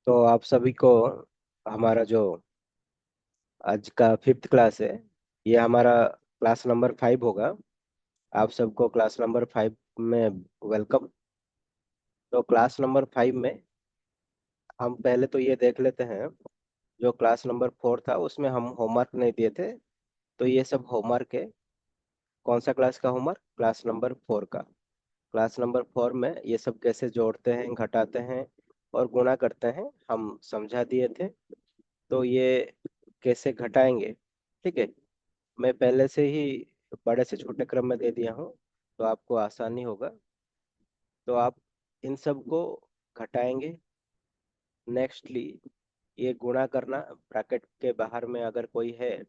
तो आप सभी को हमारा जो आज का फिफ्थ क्लास है, ये हमारा क्लास नंबर 5 होगा। आप सबको क्लास नंबर 5 में वेलकम। तो क्लास नंबर 5 में हम पहले तो ये देख लेते हैं, जो क्लास नंबर 4 था उसमें हम होमवर्क नहीं दिए थे। तो ये सब होमवर्क है। कौन सा क्लास का होमवर्क? क्लास नंबर 4 का। क्लास नंबर 4 में ये सब कैसे जोड़ते हैं, घटाते हैं और गुणा करते हैं, हम समझा दिए थे। तो ये कैसे घटाएंगे, ठीक है, मैं पहले से ही बड़े से छोटे क्रम में दे दिया हूँ, तो आपको आसानी होगा। तो आप इन सब को घटाएंगे। नेक्स्टली ये गुणा करना, ब्रैकेट के बाहर में अगर कोई है,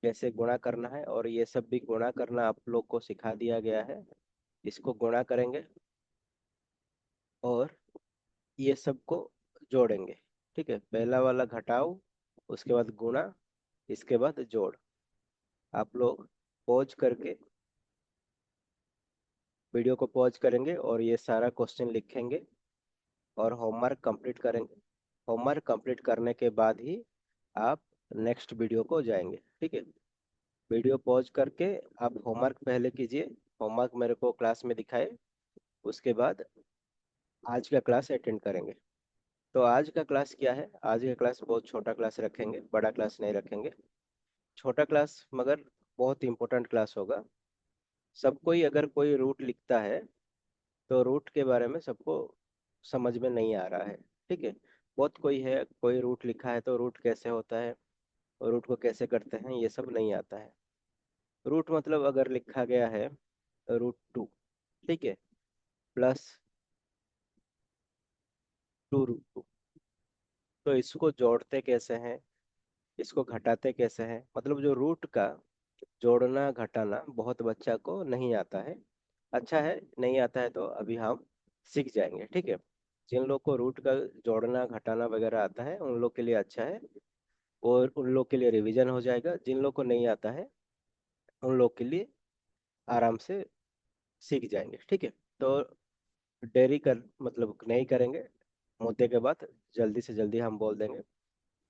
कैसे गुणा करना है, और ये सब भी गुणा करना आप लोग को सिखा दिया गया है। इसको गुणा करेंगे और ये सब को जोड़ेंगे। ठीक है, पहला वाला घटाओ, उसके बाद गुणा, इसके बाद जोड़। आप लोग पॉज करके वीडियो को पॉज करेंगे और ये सारा क्वेश्चन लिखेंगे और होमवर्क कंप्लीट करेंगे। होमवर्क कंप्लीट करने के बाद ही आप नेक्स्ट वीडियो को जाएंगे। ठीक है, वीडियो पॉज करके आप होमवर्क पहले कीजिए। होमवर्क मेरे को क्लास में दिखाए, उसके बाद आज का क्लास अटेंड करेंगे। तो आज का क्लास क्या है? आज का क्लास बहुत छोटा क्लास रखेंगे, बड़ा क्लास नहीं रखेंगे। छोटा क्लास मगर बहुत इंपॉर्टेंट क्लास होगा। सबको ही अगर कोई रूट लिखता है तो रूट के बारे में सबको समझ में नहीं आ रहा है। ठीक है, बहुत कोई है, कोई रूट लिखा है तो रूट कैसे होता है और रूट को कैसे करते हैं ये सब नहीं आता है। रूट मतलब अगर लिखा गया है √2, ठीक है, प्लस 2√2, तो इसको जोड़ते कैसे हैं, इसको घटाते कैसे हैं, मतलब जो रूट का जोड़ना घटाना बहुत बच्चा को नहीं आता है। अच्छा है, नहीं आता है तो अभी हम सीख जाएंगे। ठीक है, जिन लोग को रूट का जोड़ना घटाना वगैरह आता है उन लोग के लिए अच्छा है, और उन लोग के लिए रिवीजन हो जाएगा। जिन लोग को नहीं आता है उन लोग के लिए आराम से सीख जाएंगे। ठीक है, तो देरी कर मतलब नहीं करेंगे, मुद्दे के बाद जल्दी से जल्दी हम बोल देंगे।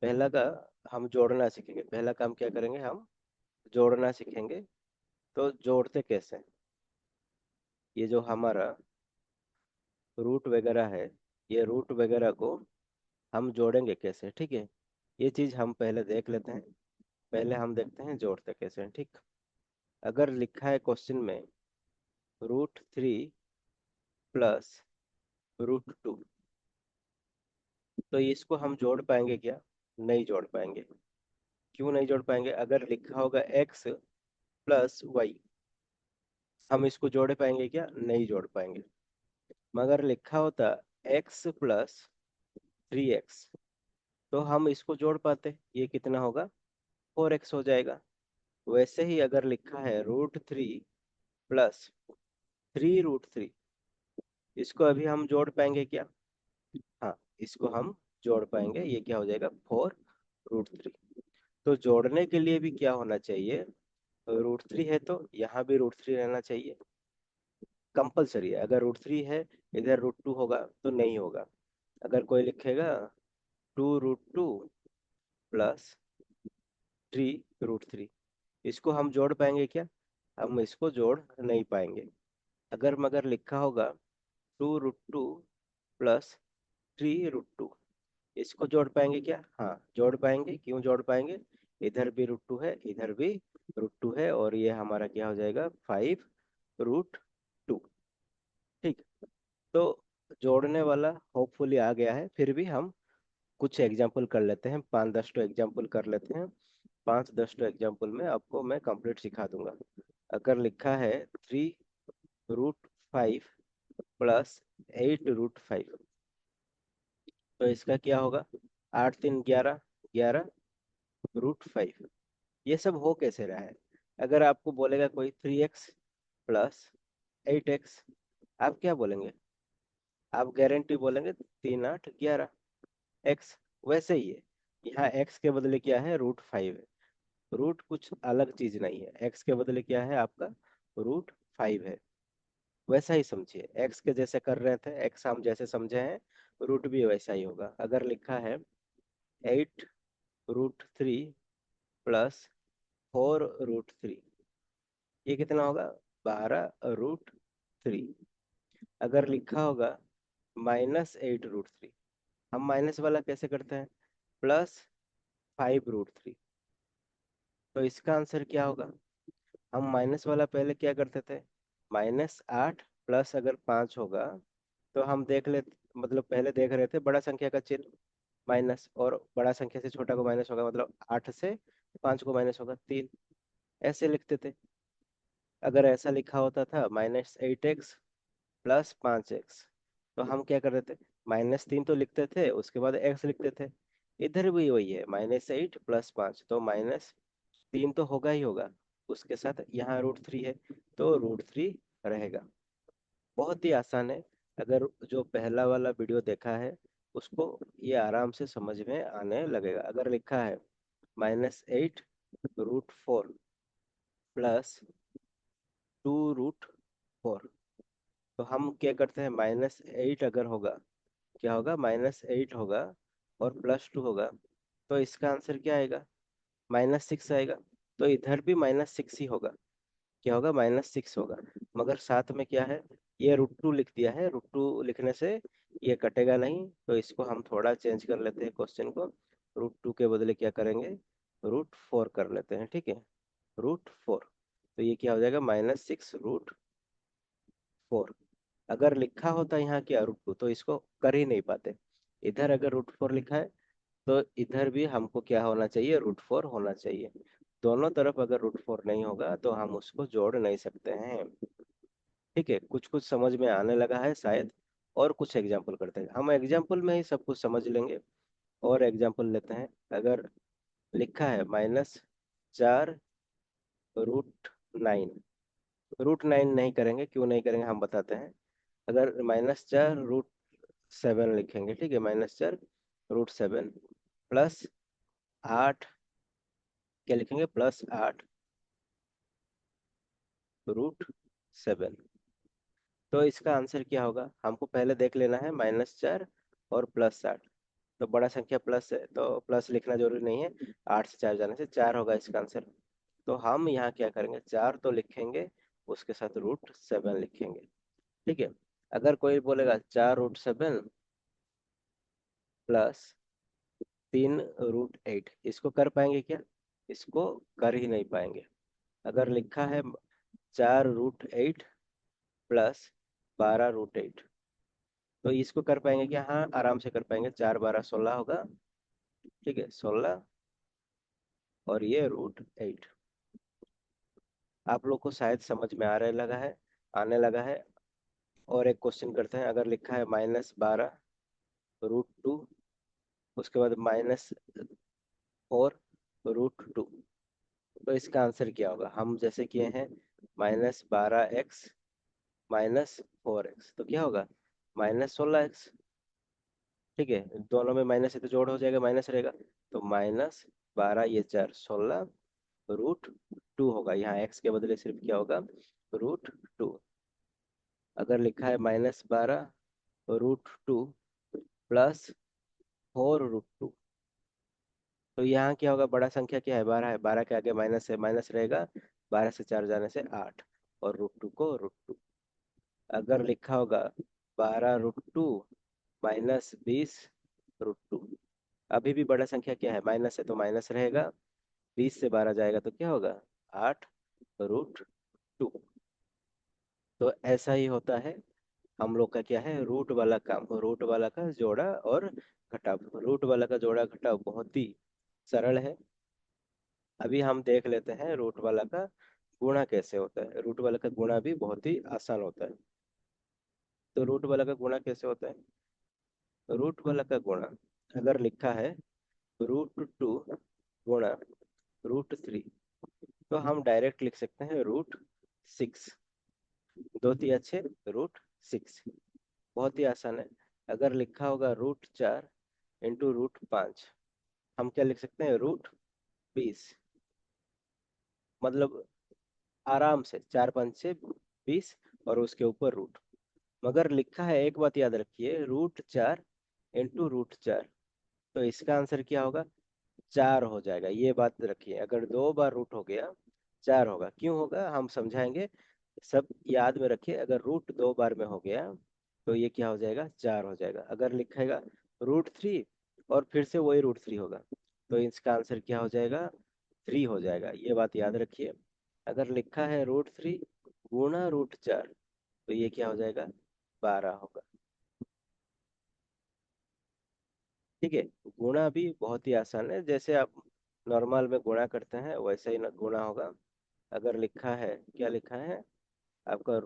पहला का हम जोड़ना सीखेंगे। पहला काम क्या करेंगे, हम जोड़ना सीखेंगे। तो जोड़ते कैसे? ये जो हमारा रूट वगैरह है, ये रूट वगैरह को हम जोड़ेंगे कैसे, ठीक है, ये चीज हम पहले देख लेते हैं। पहले हम देखते हैं जोड़ते कैसे हैं। ठीक, अगर लिखा है क्वेश्चन में √3 प्लस √2, तो इसको हम जोड़ पाएंगे क्या? नहीं जोड़ पाएंगे। क्यों नहीं जोड़ पाएंगे? अगर लिखा होगा x+y, हम इसको जोड़ पाएंगे क्या? नहीं जोड़ पाएंगे। मगर लिखा होता x+3x, तो हम इसको जोड़ पाते। ये कितना होगा? 4x हो जाएगा। वैसे ही अगर लिखा है √3 प्लस 3√3, इसको अभी हम जोड़ पाएंगे क्या? हाँ, इसको हम जोड़ पाएंगे। ये क्या हो जाएगा? 4√3। तो जोड़ने के लिए भी क्या होना चाहिए? √3 है तो यहाँ भी √3 रहना चाहिए, कंपलसरी है। अगर √3 है, इधर √2 होगा तो नहीं होगा। अगर कोई लिखेगा 2√2 प्लस 3√3, इसको हम जोड़ पाएंगे क्या? हम इसको जोड़ नहीं पाएंगे। अगर मगर लिखा होगा 2√2 प्लस 3√2, इसको जोड़ पाएंगे क्या? हाँ, जोड़ पाएंगे। क्यों जोड़ पाएंगे? इधर भी √2 है, इधर भी √2 है, और ये हमारा क्या हो जाएगा? 5√2। ठीक, तो जोड़ने वाला होपफुली आ गया है। फिर भी हम कुछ एग्जाम्पल कर लेते हैं, 5-10 तो एग्जाम्पल कर लेते हैं। 5-10 तो एग्जाम्पल में आपको मैं कंप्लीट सिखा दूंगा। अगर लिखा है 3√5 प्लस 8√5, तो इसका क्या होगा? 8×3 = 11, 11√5। ये सब हो कैसे रहा है? अगर आपको बोलेगा कोई 3x प्लस 8x, आप क्या बोलेंगे? आप गारंटी बोलेंगे 3×8 = 11x। वैसे ही है, यहाँ x के बदले क्या है? √5 है। रूट कुछ अलग चीज नहीं है, x के बदले क्या है आपका? √5 है। वैसा ही समझिए, एक्स के जैसे कर रहे थे, एक्स हम जैसे समझे हैं, रूट भी वैसा ही होगा। अगर लिखा है 8√3 प्लस 4√3, ये कितना होगा? 12√3। अगर लिखा होगा -8√3, हम माइनस वाला कैसे करते हैं? +5√3। तो इसका आंसर क्या होगा? हम माइनस वाला पहले क्या करते थे? -8 प्लस अगर 5 होगा तो हम देख ले, मतलब पहले देख रहे थे बड़ा संख्या का चिन्ह माइनस, और बड़ा संख्या से छोटा को माइनस होगा, मतलब 8 से 5 को माइनस होगा 3, ऐसे लिखते थे। अगर ऐसा लिखा होता था -8x प्लस 5x, तो हम क्या करते थे? -3 तो लिखते थे, उसके बाद x लिखते थे। इधर भी वही है, -8 प्लस 5, तो -3 तो होगा ही होगा, उसके साथ यहाँ √3 है, तो √3 रहेगा। बहुत ही आसान है। अगर जो पहला वाला वीडियो देखा है उसको, ये आराम से समझ में आने लगेगा। अगर लिखा है -8√4 प्लस 2√4, तो हम क्या करते हैं? -8 अगर होगा, क्या होगा? -8 होगा और +2 होगा, तो इसका आंसर क्या आएगा? -6 आएगा। तो इधर भी -6 ही होगा। क्या होगा? -6 होगा। मगर साथ में क्या है? ये √2 लिख दिया है, √2 लिखने से ये कटेगा नहीं, तो इसको हम थोड़ा चेंज कर लेते हैं क्वेश्चन को। √2 के बदले क्या करेंगे? √4 कर लेते हैं, ठीक है? √4, तो ये क्या हो जाएगा? -6√4। अगर लिखा होता यहाँ क्या √2, तो इसको कर ही नहीं पाते। इधर अगर √4 लिखा है तो इधर भी हमको क्या होना चाहिए? √4 होना चाहिए। दोनों तरफ अगर √4 नहीं होगा तो हम उसको जोड़ नहीं सकते हैं। ठीक है, कुछ कुछ समझ में आने लगा है शायद। और कुछ एग्जाम्पल करते हैं, हम एग्जाम्पल में ही सब कुछ समझ लेंगे। और एग्जाम्पल लेते हैं। अगर लिखा है -4√9, √9 नहीं करेंगे, क्यों नहीं करेंगे हम बताते हैं। अगर -4√7 लिखेंगे, ठीक है, -4√7 प्लस 8, क्या लिखेंगे? +8√7, तो इसका आंसर क्या होगा? हमको पहले देख लेना है -4 और +8। तो बड़ा संख्या प्लस है तो प्लस लिखना जरूरी नहीं है, 8 से 4 जाने से 4 होगा इसका आंसर। तो हम यहाँ क्या करेंगे? 4 तो लिखेंगे, उसके साथ √7 लिखेंगे, ठीक है। अगर कोई बोलेगा 4√7 प्लस 3√8, इसको कर पाएंगे क्या? इसको कर ही नहीं पाएंगे। अगर लिखा है 4√8 प्लस 12√8, तो इसको कर पाएंगे क्या? हाँ, आराम से कर पाएंगे। 4 12 16 होगा, ठीक है, 16, और ये √8। आप लोग को शायद समझ में आ रहा लगा है, आने लगा है। और एक क्वेश्चन करते हैं। अगर लिखा है -12√2, उसके बाद -4√2, तो इसका आंसर क्या होगा? हम जैसे किए हैं -12x -4x, तो क्या होगा? -16x, ठीक है। दोनों में माइनस है तो जोड़ हो जाएगा, माइनस रहेगा, तो -12, ये 4, 16√2 होगा। यहाँ x के बदले सिर्फ क्या होगा? √2। अगर लिखा है -12√2 प्लस 4√2, तो यहाँ क्या होगा? बड़ा संख्या क्या है? 12 है, 12 के आगे माइनस है, माइनस रहेगा, 12 से 4 जाने से 8, और √2 को √2। अगर लिखा होगा 12√2 -20√2, अभी भी बड़ा संख्या क्या है? माइनस है, तो माइनस रहेगा, 20 से 12 जाएगा तो क्या होगा? 8√2। तो ऐसा ही होता है हम लोग का, क्या है? रूट वाला काम, रूट वाला का जोड़ा और घटाव। रूट वाला का जोड़ा घटाव बहुत ही सरल है। अभी हम देख लेते हैं रूट वाला का गुणा कैसे होता है। रूट वाला का गुणा भी बहुत ही आसान होता है। तो रूट वाला का गुणा कैसे होता है? रूट वाला का गुणा, अगर लिखा है √2 गुणा √3, तो हम डायरेक्ट लिख सकते हैं √6। दो तीन अच्छे, √6, बहुत ही आसान है। अगर लिखा होगा √4 इंटू √5, हम क्या लिख सकते हैं? √20, मतलब आराम से 4 5 से 20, और उसके ऊपर रूट। मगर लिखा है, एक बात याद रखिए, √4 इंटू √4, तो इसका आंसर क्या होगा? 4 हो जाएगा। ये बात रखिए, अगर 2 बार रूट हो गया 4 होगा। क्यों होगा हम समझाएंगे, सब याद में रखिए। अगर रूट 2 बार में हो गया तो ये क्या हो जाएगा? 4 हो जाएगा। अगर लिखेगा √3 और फिर से वही √3 होगा, तो इसका आंसर क्या हो जाएगा? 3 हो जाएगा। ये बात याद रखिए। अगर लिखा है √3 गुणा √4, तो ये क्या हो जाएगा? 12 होगा। ठीक है। गुणा भी बहुत ही आसान है, जैसे आप नॉर्मल में गुणा करते हैं वैसे ही ना गुणा होगा। अगर लिखा है, क्या लिखा है आपका?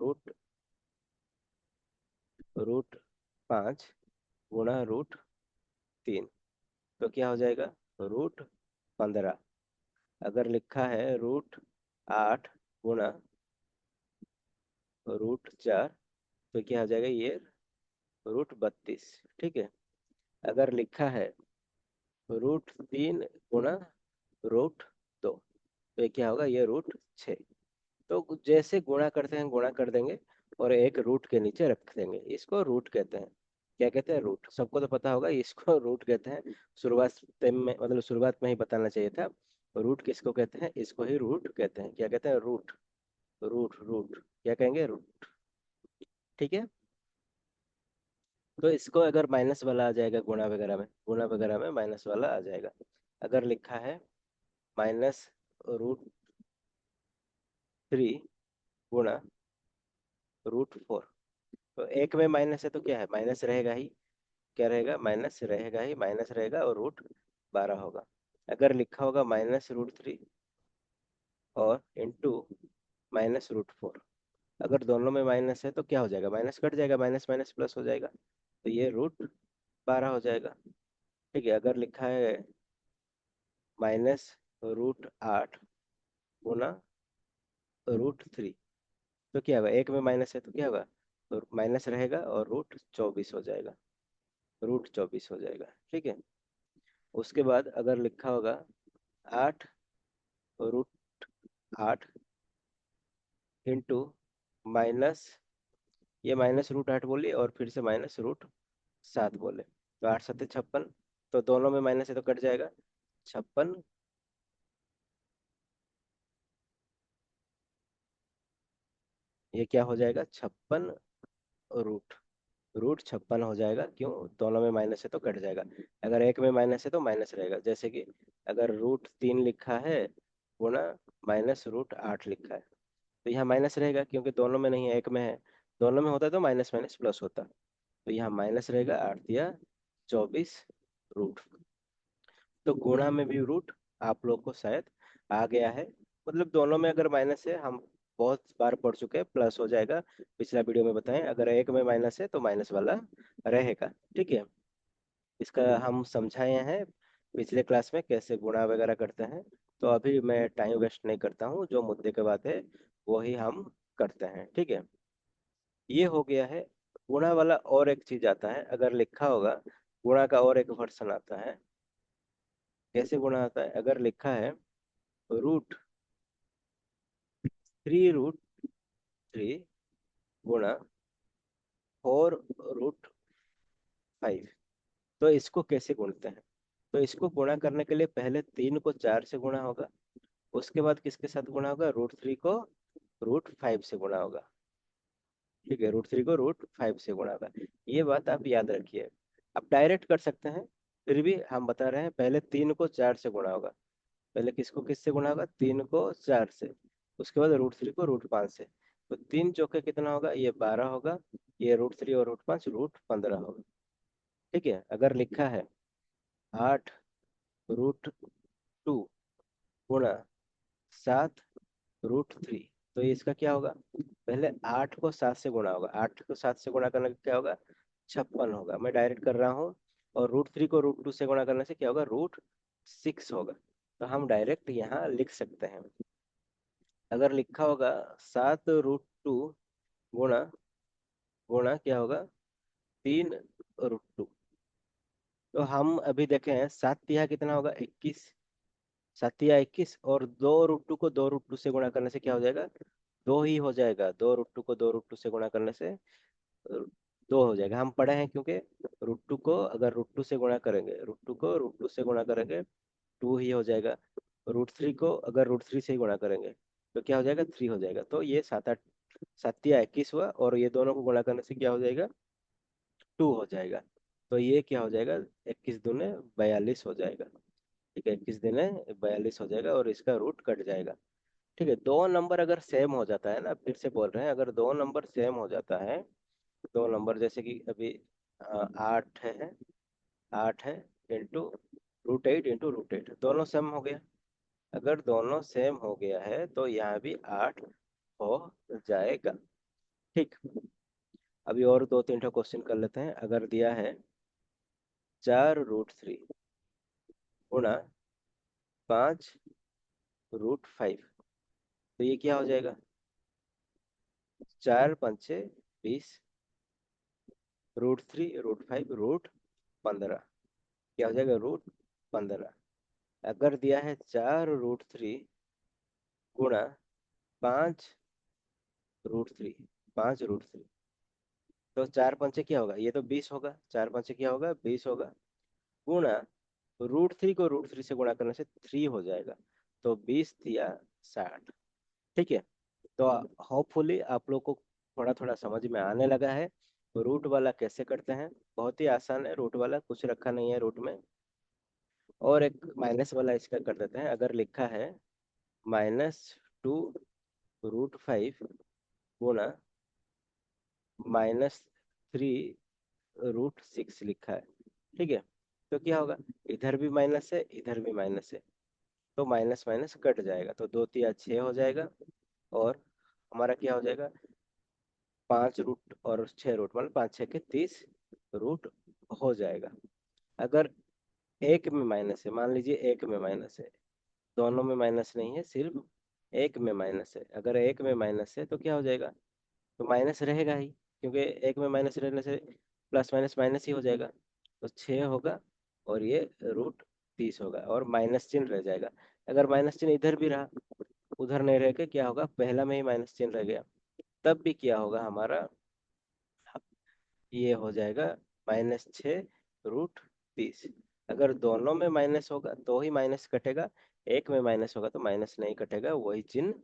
√5 गुणा √3, तो क्या हो जाएगा? √15। अगर लिखा है √8 गुणा √4, तो क्या हो जाएगा? ये √32। ठीक है। अगर लिखा है √3 गुणा √2, तो ये क्या होगा? ये √6। तो जैसे गुणा करते हैं गुणा कर देंगे और एक रूट के नीचे रख देंगे, इसको रूट कहते हैं। क्या कहते हैं? रूट। सबको तो पता होगा इसको रूट कहते हैं। शुरुआत में, मतलब शुरुआत में ही बताना चाहिए था। रूट किसको कहते हैं? इसको ही रूट कहते हैं। क्या कहते हैं? रूट। रूट रूट क्या कहेंगे? रूट। ठीक है। तो इसको अगर माइनस वाला आ जाएगा गुणा वगैरह में, गुणा वगैरह में माइनस वाला आ जाएगा। अगर लिखा है -√3 गुणा √4, तो एक में माइनस है तो क्या है? माइनस रहेगा ही। क्या रहेगा? माइनस रहेगा ही, माइनस रहेगा और √12 होगा। अगर लिखा होगा -√3 और इंटू -√4, अगर दोनों में माइनस है तो क्या हो जाएगा? माइनस कट जाएगा, माइनस माइनस प्लस हो जाएगा, तो ये √12 हो जाएगा। ठीक है। अगर लिखा है -√8 गुना √3, तो क्या होगा? एक में माइनस है तो क्या होगा? तो माइनस रहेगा और √24 हो जाएगा। √24 हो जाएगा। ठीक है। उसके बाद अगर लिखा होगा 8 √8 इंटू माइनस, ये -√8 बोले और फिर से -√7 बोले, तो 8 × 7 = 56। तो दोनों में माइनस है तो कट जाएगा। 56, ये क्या हो जाएगा? 56 रूट रूट 56 हो जाएगा। क्यों? दोनों में माइनस है तो कट जाएगा। अगर एक में माइनस है तो माइनस रहेगा। जैसे कि अगर √3 लिखा है गुणा -√8 लिखा है, तो यहाँ माइनस रहेगा क्योंकि दोनों में नहीं है, एक में है। दोनों में होता तो माइनस माइनस प्लस होता, तो यहाँ माइनस रहेगा। 8 × 3 = 24 रूट। तो गुणा में भी रूट आप लोग को शायद आ गया है। मतलब दोनों में अगर माइनस है, हम बहुत बार पढ़ चुके हैं, प्लस हो जाएगा। पिछला वीडियो में बताएं, अगर एक में माइनस है तो माइनस वाला रहेगा। ठीक है। इसका हम समझाए हैं पिछले क्लास में कैसे गुणा वगैरह करते हैं। तो अभी मैं टाइम वेस्ट नहीं करता हूँ, जो मुद्दे के बात है वही हम करते हैं। ठीक है। ये हो गया है गुणा वाला। और एक चीज आता है, अगर लिखा होगा गुणा का और एक वर्सन आता है। कैसे गुणा आता है? अगर लिखा है √3√3 गुणा 4√5, तो इसको कैसे गुणते हैं? तो इसको गुणा करने के लिए पहले 3 को 4 से गुणा होगा, उसके बाद किसके साथ गुणा होगा? √3 को √5 से गुणा होगा। ठीक है। √3 को √5 से गुणा होगा। ये बात आप याद रखिए। आप डायरेक्ट कर सकते हैं, फिर भी हम बता रहे हैं पहले 3 को 4 से गुणा होगा। पहले किसको किससे गुणा होगा? 3 को 4 से, उसके बाद √3 को √5 से। तो 3 × 4 कितना होगा? ये 12 होगा। ये √3 और √5 √15 होगा। ठीक है। अगर लिखा है 8√2 गुणा 7√3, तो ये इसका क्या होगा? पहले 8 को 7 से गुणा होगा। 8 को 7 से गुणा करने का क्या होगा? 56 होगा। मैं डायरेक्ट कर रहा हूँ। और √3 को √2 से गुणा करने से क्या होगा? √6 होगा। तो हम डायरेक्ट यहाँ लिख सकते हैं। अगर लिखा होगा 7√2 गुणा गुणा क्या होगा? 3√2, तो हम अभी देखे हैं 7 × 3 कितना होगा? 21। 7 × 3 = 21, और 2√2 को 2√2 से गुणा करने से क्या हो जाएगा? दो ही हो जाएगा, दो रूट टू को दो रूट टू से गुणा करने से दो हो जाएगा। हम पढ़े हैं क्योंकि रूट टू को अगर रूट टू से गुणा करेंगे, रूट टू को रूट टू से गुणा करेंगे टू ही हो जाएगा। रूट थ्री को अगर रूट थ्री से ही गुणा करेंगे तो क्या हो जाएगा, थ्री हो जाएगा। तो ये सात आठ, सत्या 21 हुआ, और ये दोनों को गुणा करने से क्या हो जाएगा, टू हो जाएगा। तो ये क्या हो जाएगा, 21 दूने 42 हो जाएगा। ठीक है, 21 दूने 42 हो जाएगा और इसका रूट कट जाएगा। ठीक है, दो नंबर अगर सेम हो जाता है ना, फिर से बोल रहे हैं, अगर दो नंबर सेम हो जाता है, दो नंबर जैसे कि अभी 8 है, 8 है इंटू √8 इंटू √8, दोनों सेम हो गया। अगर दोनों सेम हो गया है तो यहाँ भी 8 हो जाएगा। ठीक, अभी और दो तीन ठो क्वेश्चन कर लेते हैं। अगर दिया है 4√3 गुणा 5√5, तो ये क्या हो जाएगा, 4×5 = 20, √3 √5 √15, क्या हो जाएगा, √15। अगर दिया है 4√3 गुणा 5√3, 5√3, तो 4×5 क्या होगा, ये तो 20 होगा, 4×5 क्या होगा, 20 होगा, गुणा √3 को √3 से गुणा करने से 3 हो जाएगा, तो 20×3 = 60। ठीक है, तो होपफुली आप लोग को थोड़ा थोड़ा समझ में आने लगा है। रूट वाला कैसे करते हैं, बहुत ही आसान है, रूट वाला कुछ रखा नहीं है रूट में। और एक माइनस वाला इसका कर देते हैं। अगर लिखा है -2√5 गुणा -3√6 लिखा है। ठीक है, तो क्या होगा, इधर भी माइनस है, इधर भी माइनस है, तो माइनस माइनस कट जाएगा, तो 2×3 = 6 हो जाएगा। और हमारा क्या हो जाएगा, 5√और 6 रूट, मतलब 5×6 = 30 रूट हो जाएगा। अगर एक में माइनस है, मान लीजिए एक में माइनस है, दोनों में माइनस नहीं है, सिर्फ एक में माइनस है। अगर एक में माइनस है तो क्या हो जाएगा, तो माइनस रहेगा ही, क्योंकि एक में माइनस रहने से प्लस माइनस माइनस ही हो जाएगा। तो 6 होगा और ये √30 होगा, और माइनस चिन्ह रह जाएगा। अगर माइनस चिन्ह इधर भी रहा, उधर नहीं रह के क्या होगा, पहला में ही माइनस चिन्ह रह गया, तब भी क्या होगा हमारा, ये हो जाएगा -6√30। अगर दोनों में माइनस होगा तो ही माइनस कटेगा, एक में माइनस होगा तो माइनस नहीं कटेगा, वही चिन्ह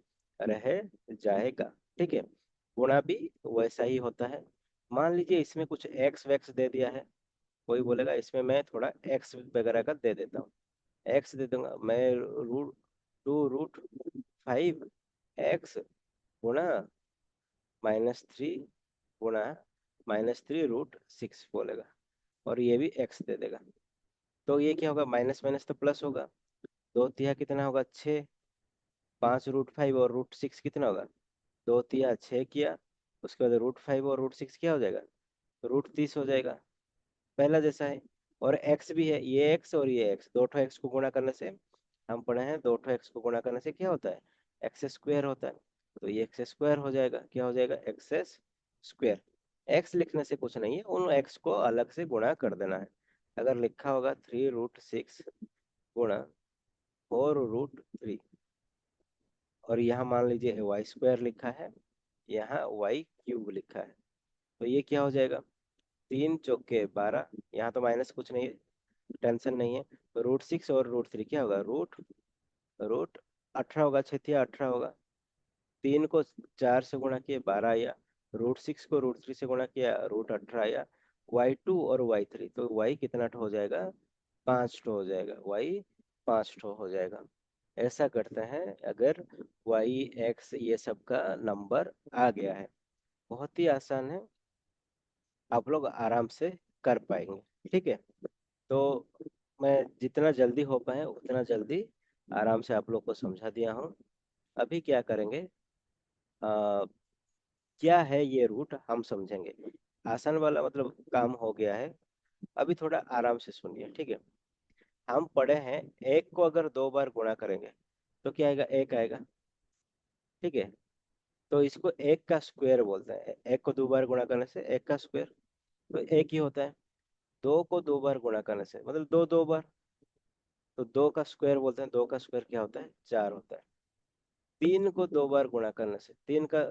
रह जाएगा। ठीक है, गुणा भी वैसा ही होता है। मान लीजिए इसमें कुछ एक्स वैक्स दे दिया है, कोई बोलेगा इसमें मैं थोड़ा एक्स वगैरह का दे देता हूँ, एक्स दे दूंगा मैं, √2√5 एक्स गुणा -3 गुणा -3√6 बोलेगा, और ये भी एक्स दे देगा। तो ये क्या होगा, माइनस माइनस तो प्लस होगा, 2×3 कितना होगा, 6, 5√5 और √6 कितना होगा, 2×3 = 6 किया, उसके बाद √5 और √6 क्या हो जाएगा, √30 हो जाएगा, पहला जैसा है। और एक्स भी है, ये एक्स और ये एक्स, दो ठो एक्स को गुणा करने से, हम पढ़े हैं, दो ठो एक्स को गुणा करने से क्या होता है, एक्स स्क्वायर होता है। तो ये एक्स स्क्वायर हो जाएगा, क्या हो जाएगा, एक्स स्क्वायर। एक्स लिखने से कुछ नहीं है, उन एक्स को अलग से गुणा कर देना है। अगर लिखा होगा 3√6 गुणा 4√3, और यहाँ मान लीजिए y² लिखा है, यहाँ y³ लिखा है, तो ये क्या हो जाएगा, 3×4 = 12, यहाँ तो माइनस कुछ नहीं है, टेंशन नहीं है। √6 और √3 क्या होगा, रूट रूट 18 होगा, 6×18 होगा, 3 को 4 से गुणा किए 12 आया, √6 को √3 से गुणा किया √18 आया, y2 और y3, तो y कितना हो जाएगा, 5 हो जाएगा, y 5 हो जाएगा। ऐसा करते हैं अगर y x ये सब का नंबर आ गया है, बहुत ही आसान है, आप लोग आराम से कर पाएंगे। ठीक है, तो मैं जितना जल्दी हो पाए उतना जल्दी आराम से आप लोग को समझा दिया हूँ। अभी क्या करेंगे, आ, क्या है ये रूट हम समझेंगे। आसान वाला मतलब काम हो गया है, अभी थोड़ा आराम से सुनिए। ठीक है, हम पढ़े हैं, एक को अगर दो बार गुणा करेंगे तो क्या आएगा, एक आएगा। ठीक है, तो इसको एक का स्क्वायर बोलते हैं, एक को दो बार गुणा करने से एक का स्क्वायर, तो एक ही होता है। दो को दो बार गुणा करने से मतलब दो दो बार, तो दो का स्क्वायर बोलते हैं, दो का स्क्वायर क्या होता है, 4 होता है। 3 को 2 बार गुणा करने से, 3 का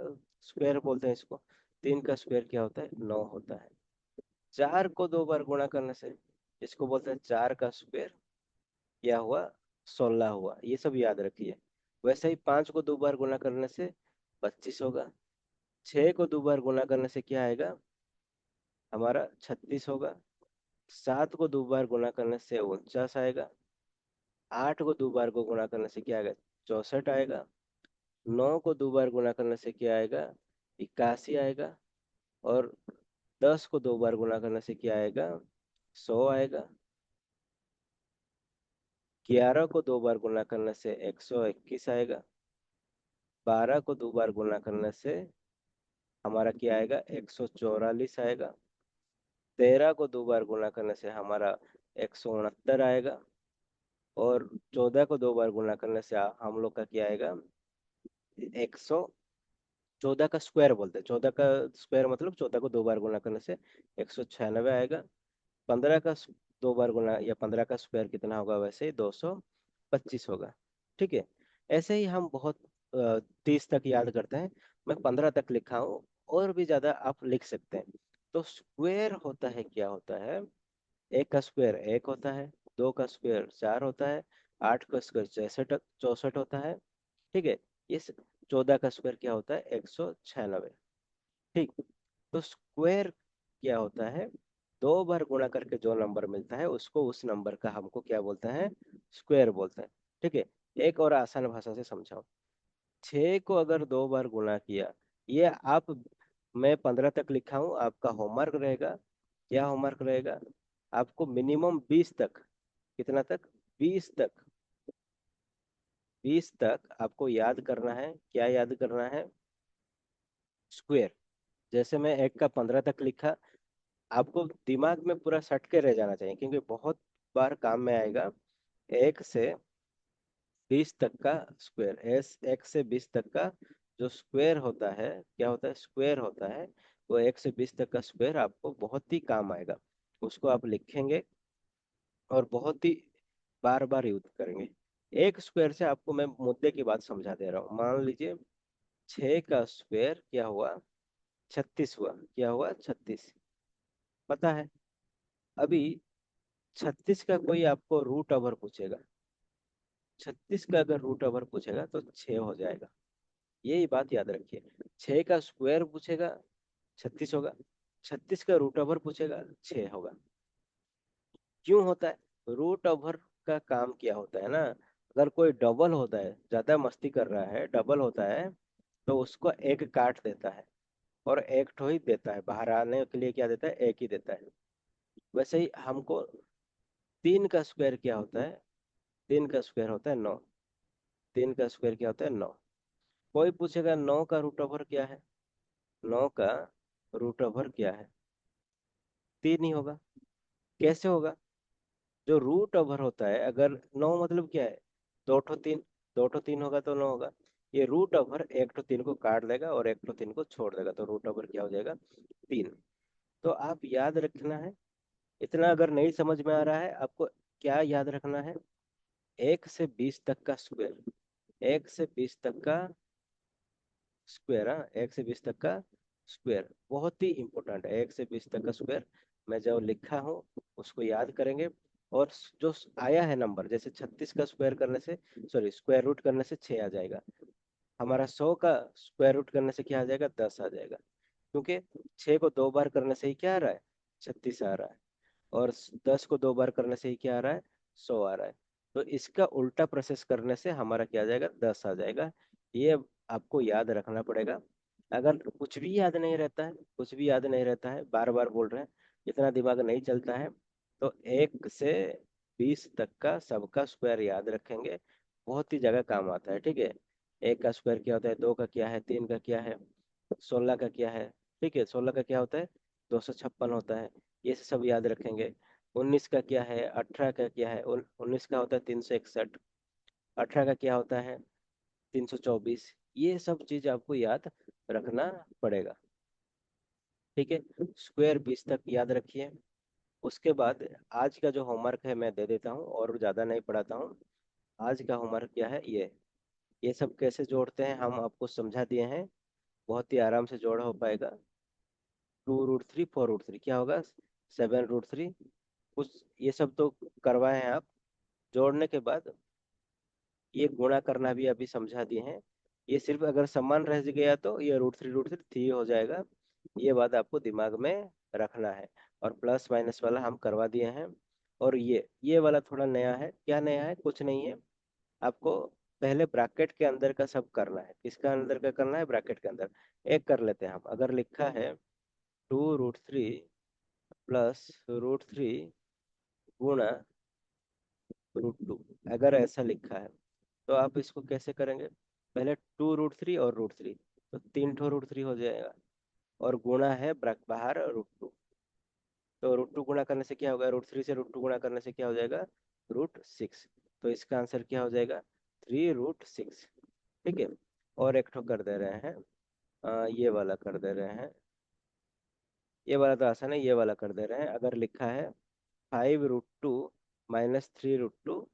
स्क्वायर बोलते हैं इसको, 3 का स्क्वायर क्या होता है, 9 होता है। 4 को 2 बार गुणा करने से, इसको बोलते हैं 4 का स्क्वायर, क्या हुआ, 16 हुआ। ये सब याद रखिए। वैसे ही 5 को 2 बार गुणा करने से 25 होगा। 6 को 2 बार गुणा करने से क्या आएगा, हमारा 36 होगा। 7 को 2 बार गुणा करने से 49 आएगा। 8 को 2 बार को गुणा करने से क्या आएगा, 64 आएगा। 9 को 2 बार गुणा करने से क्या आएगा, 81 आएगा। और 10 को 2 बार गुणा करने से क्या आएगा, 100 आएगा। 11 को 2 बार गुणा करने से 121 आएगा। 12 को 2 बार गुणा करने से हमारा क्या आएगा, 144 आएगा। 13 को 2 बार गुणा करने से हमारा 169 आएगा। और 14 को 2 बार गुणा करने से हम लोग का क्या आएगा, 114 का स्क्वायर बोलते हैं। 14 का स्क्वायर मतलब 14 को 2 बार गुणा करने से 196 आएगा। 15 का 2 बार गुणा या 15 का स्क्वायर कितना होगा, वैसे ही 225 होगा। ठीक है। ऐसे ही हम बहुत 30 तक याद करते हैं। मैं 15 तक लिखा हूँ, और भी ज्यादा आप लिख सकते हैं। तो स्क्वायर होता है, क्या होता है, एक का स्क्वायर 1 होता है, 2 का स्क्वायर 4 होता है, 8 का स्क्वायर 64 होता है। ठीक है। इस 14 का स्क्वायर क्या होता है, 196। ठीक। तो स्क्वायर क्या होता है, 2 बार गुणा करके जो नंबर मिलता है उसको, उस नंबर का हमको क्या बोलते हैं, स्क्वायर बोलते हैं। ठीक है। एक और आसान भाषा से समझाओ। 6 को अगर 2 बार गुणा किया, ये आप, मैं 15 तक लिखा हूँ, आपका होमवर्क रहेगा। क्या होमवर्क रहेगा, आपको मिनिमम 20 तक, कितना तक, 20 तक, 20 तक आपको याद करना है। क्या याद करना है, स्क्वायर। जैसे मैं 1 का 15 तक लिखा, आपको दिमाग में पूरा सट के रह जाना चाहिए, क्योंकि बहुत बार काम में आएगा। 1 से 20 तक का स्क्वायर, एस 1 से 20 तक का जो स्क्वायर होता है, क्या होता है, स्क्वायर होता है। वो 1 से 20 तक का स्क्वायर आपको बहुत ही काम आएगा। उसको आप लिखेंगे और बहुत ही बार बार यूज करेंगे। एक स्क्वायर से आपको मैं मुद्दे की बात समझा दे रहा हूँ। मान लीजिए 6 का स्क्वायर क्या हुआ, 36 हुआ। क्या हुआ, 36, पता है। अभी 36 का कोई आपको रूट ओवर पूछेगा, 36 का अगर रूट ओवर पूछेगा तो 6 हो जाएगा। यही बात याद रखिए। 6 का स्क्वायर पूछेगा, 36 होगा। 36 का रूट ओवर पूछेगा, 6 होगा। क्यों होता है, रूट ओवर का काम क्या होता है ना, अगर कोई डबल होता है, ज्यादा मस्ती कर रहा है, डबल होता है, तो उसको एक काट देता है, और एक ठो ही देता है, बाहर आने के लिए क्या देता है, एक ही देता है। वैसे ही हमको 3 का स्क्वायर क्या होता है, 3 का स्क्वायर होता है 9। 3 का स्क्वायर क्या होता है, 9। कोई पूछेगा 9 का रूट ओवर क्या है, 9 का रूट ओवर क्या है, 3 ही होगा। कैसे होगा, जो रूट ओवर होता है, अगर 9 मतलब क्या है, 2 ठो 3, 2 ठो 3 होगा तो 9 होगा। ये रूट ओवर 1 ठो 3 को काट देगा और 1 ठो 3 को छोड़ देगा, तो रूट ओवर क्या हो जाएगा, 3। तो आप याद रखना है। इतना अगर नहीं समझ में आ रहा है आपको, क्या याद रखना है, 1 से 20 तक का स्क्वायर, 1 से 20 तक का स्क्वायर, हाँ, 1 से 20 तक का स्क्वायर बहुत ही इंपॉर्टेंट है। 1 से 20 तक का स्क्वायर मैं जो लिखा हूँ उसको याद करेंगे। और जो आया है नंबर, जैसे 36 का स्क्वायर करने से, सॉरी, स्क्वायर रूट करने से 6 आ जाएगा। हमारा 100 का स्क्वायर रूट करने से क्या आ जाएगा, 10 आ जाएगा। क्योंकि 6 को 2 बार करने से ही क्या आ रहा है, 36 आ रहा है। और 10 को 2 बार करने से ही क्या आ रहा है, 100 आ रहा है। तो इसका उल्टा प्रोसेस करने से हमारा क्या आ जाएगा, 10 आ जाएगा। ये आपको याद रखना पड़ेगा। अगर कुछ भी याद नहीं रहता है, कुछ भी याद नहीं रहता है, बार बार बोल रहे हैं, इतना दिमाग नहीं चलता है, तो 1 से 20 तक का सबका स्क्वायर याद रखेंगे। बहुत ही जगह काम आता है। ठीक है। 1 का स्क्वायर क्या होता है, 2 का क्या है, 3 का क्या है, 16 का क्या है। ठीक है। 16 का क्या होता है, 256 होता है। ये सब याद रखेंगे। 19 का क्या है, 18 का क्या है, 19 का होता है 361। 18 का क्या होता है, 324। ये सब चीज आपको याद रखना पड़ेगा। ठीक है। स्क्वायर 20 तक याद रखिए। उसके बाद आज का जो होमवर्क है मैं दे देता हूँ, और ज्यादा नहीं पढ़ाता हूँ। आज का होमवर्क क्या है, ये ये सब कैसे जोड़ते हैं हम आपको समझा दिए हैं, बहुत ही आराम से जोड़ा हो पाएगा। 2√3 4√3 क्या होगा, 7√3। कुछ ये सब तो करवाए हैं आप। जोड़ने के बाद ये गुणा करना भी अभी समझा दिए हैं। ये सिर्फ अगर समान रह गया तो ये √3 हो जाएगा। ये बात आपको दिमाग में रखना है। और प्लस माइनस वाला हम करवा दिए हैं। और ये वाला थोड़ा नया है। क्या नया है, कुछ नहीं है। आपको पहले ब्रैकेट के अंदर का सब करना है। किसका अंदर का करना है, ब्रैकेट के अंदर। एक कर लेते हैं हम। अगर लिखा है 2√3 प्लस √3 गुणा √2, अगर ऐसा लिखा है तो आप इसको कैसे करेंगे। पहले 2√3 और √3, तो 3 ठो √3 हो जाएगा। और गुणा है बाहर √2, तो √2 गुणा करने से क्या होगा, √3 से √2 गुणा करने से क्या हो जाएगा, √6। तो इसका आंसर क्या हो जाएगा, 3√6। ठीक है। और एक ठो कर दे रहे हैं, ये वाला कर दे रहे हैं। ये वाला तो आसान है, ये वाला कर दे रहे हैं। अगर लिखा है 5√2 माइनस 3√2,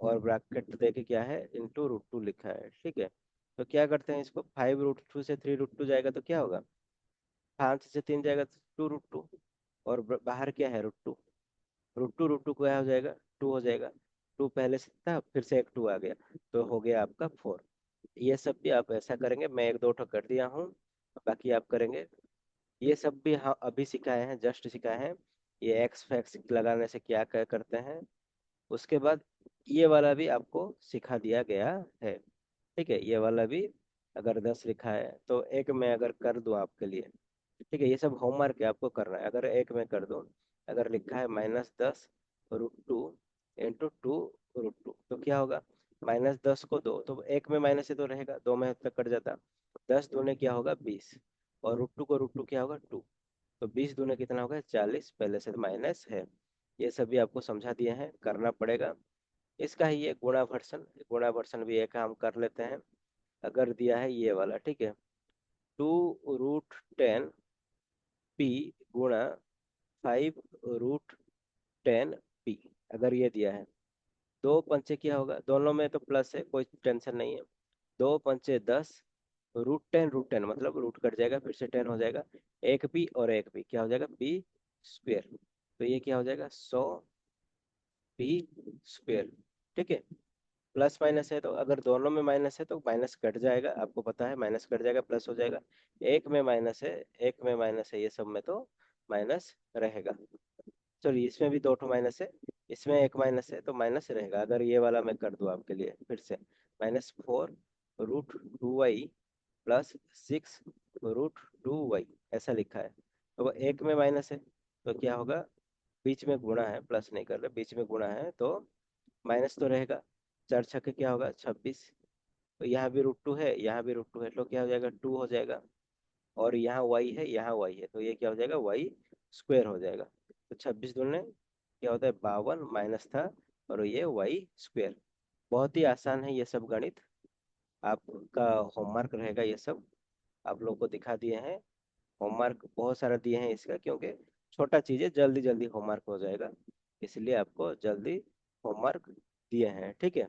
और ब्रैकेट देके क्या है, *√2 लिखा है। ठीक है। तो क्या करते हैं इसको, 5√2 से 3√2 जाएगा तो क्या होगा, 5 से 3 जाएगा तो 2√2। और बाहर क्या है, √2। √2 क्या हो जाएगा, 2 हो जाएगा। 2 पहले से था, फिर से एक 2 आ गया, तो हो गया आपका 4। ये सब भी आप ऐसा करेंगे। मैं एक दो ठो कर दिया हूँ, बाकी आप करेंगे। ये सब भी हाँ अभी सिखाए हैं, जस्ट सिखाए हैं। ये एक्स फैक्स लगाने से क्या क्या करते हैं। उसके बाद ये वाला भी आपको सिखा दिया गया है। ठीक है। ये वाला भी अगर 10 लिखा है तो एक में अगर कर दूं आपके लिए, ठीक है, ये सब होमवर्क है, आपको करना है। अगर एक में कर दूं, अगर लिखा है -10√2 इंटू 2√2, तो क्या होगा, -10 को दो तो एक में माइनस से तो रहेगा, दो में तक कट जाता। 10 दूने क्या होगा, 20। और √2 को √2 क्या होगा, 2। तो 20 दूने कितना होगा, 40। पहले से माइनस है। ये सभी आपको समझा दिए हैं, करना पड़ेगा। इसका ही ये गुणा वर्सन भी एक हम कर लेते हैं। अगर दिया है ये वाला, ठीक है, 2√10p गुणा 5√10p, अगर ये दिया है। दो पंचे क्या होगा, दोनों में तो प्लस है, कोई टेंशन नहीं है। 2 पंचे 10, √10 मतलब रूट कट जाएगा, फिर से 10 हो जाएगा। एक पी और एक पी क्या हो जाएगा, p²। तो ये क्या हो जाएगा, 100p²। ठीक है। प्लस माइनस है तो अगर दोनों में माइनस है तो माइनस कट जाएगा, आपको पता है माइनस कट जाएगा, प्लस हो जाएगा। एक में माइनस है, एक में माइनस है, ये सब में तो माइनस रहेगा। चलिए, इसमें भी दो ठो माइनस है, इसमें एक माइनस है तो माइनस रहेगा। अगर ये वाला मैं कर दूं आपके लिए फिर से, -4√2y प्लस 6√2y, ऐसा लिखा है। तो वो एक में माइनस है तो क्या होगा, बीच में गुणा है, प्लस नहीं कर रहे, बीच में गुणा है तो माइनस तो रहेगा। 4 छक्के क्या होगा, 26। तो यहाँ भी √2 है, यहाँ भी √2 है, तो क्या हो जाएगा, 2 हो जाएगा। और यहाँ y है, यहाँ y है, तो ये क्या हो जाएगा, y² हो जाएगा। तो 26 दूने क्या होता है, 52, माइनस था, और ये y²। बहुत ही आसान है ये सब गणित। आपका होमवर्क रहेगा ये सब, आप लोग को दिखा दिए हैं। होमवर्क बहुत सारा दिए हैं इसका, क्योंकि छोटा चीज़ है, जल्दी जल्दी होमवर्क हो जाएगा, इसलिए आपको जल्दी होमवर्क दिए हैं। ठीक है।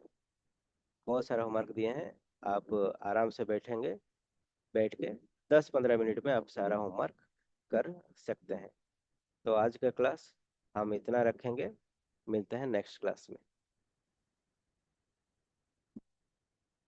बहुत सारा होमवर्क दिए हैं। आप आराम से बैठेंगे, बैठ के 10-15 मिनट में आप सारा होमवर्क कर सकते हैं। तो आज का क्लास हम इतना रखेंगे, मिलते हैं नेक्स्ट क्लास में।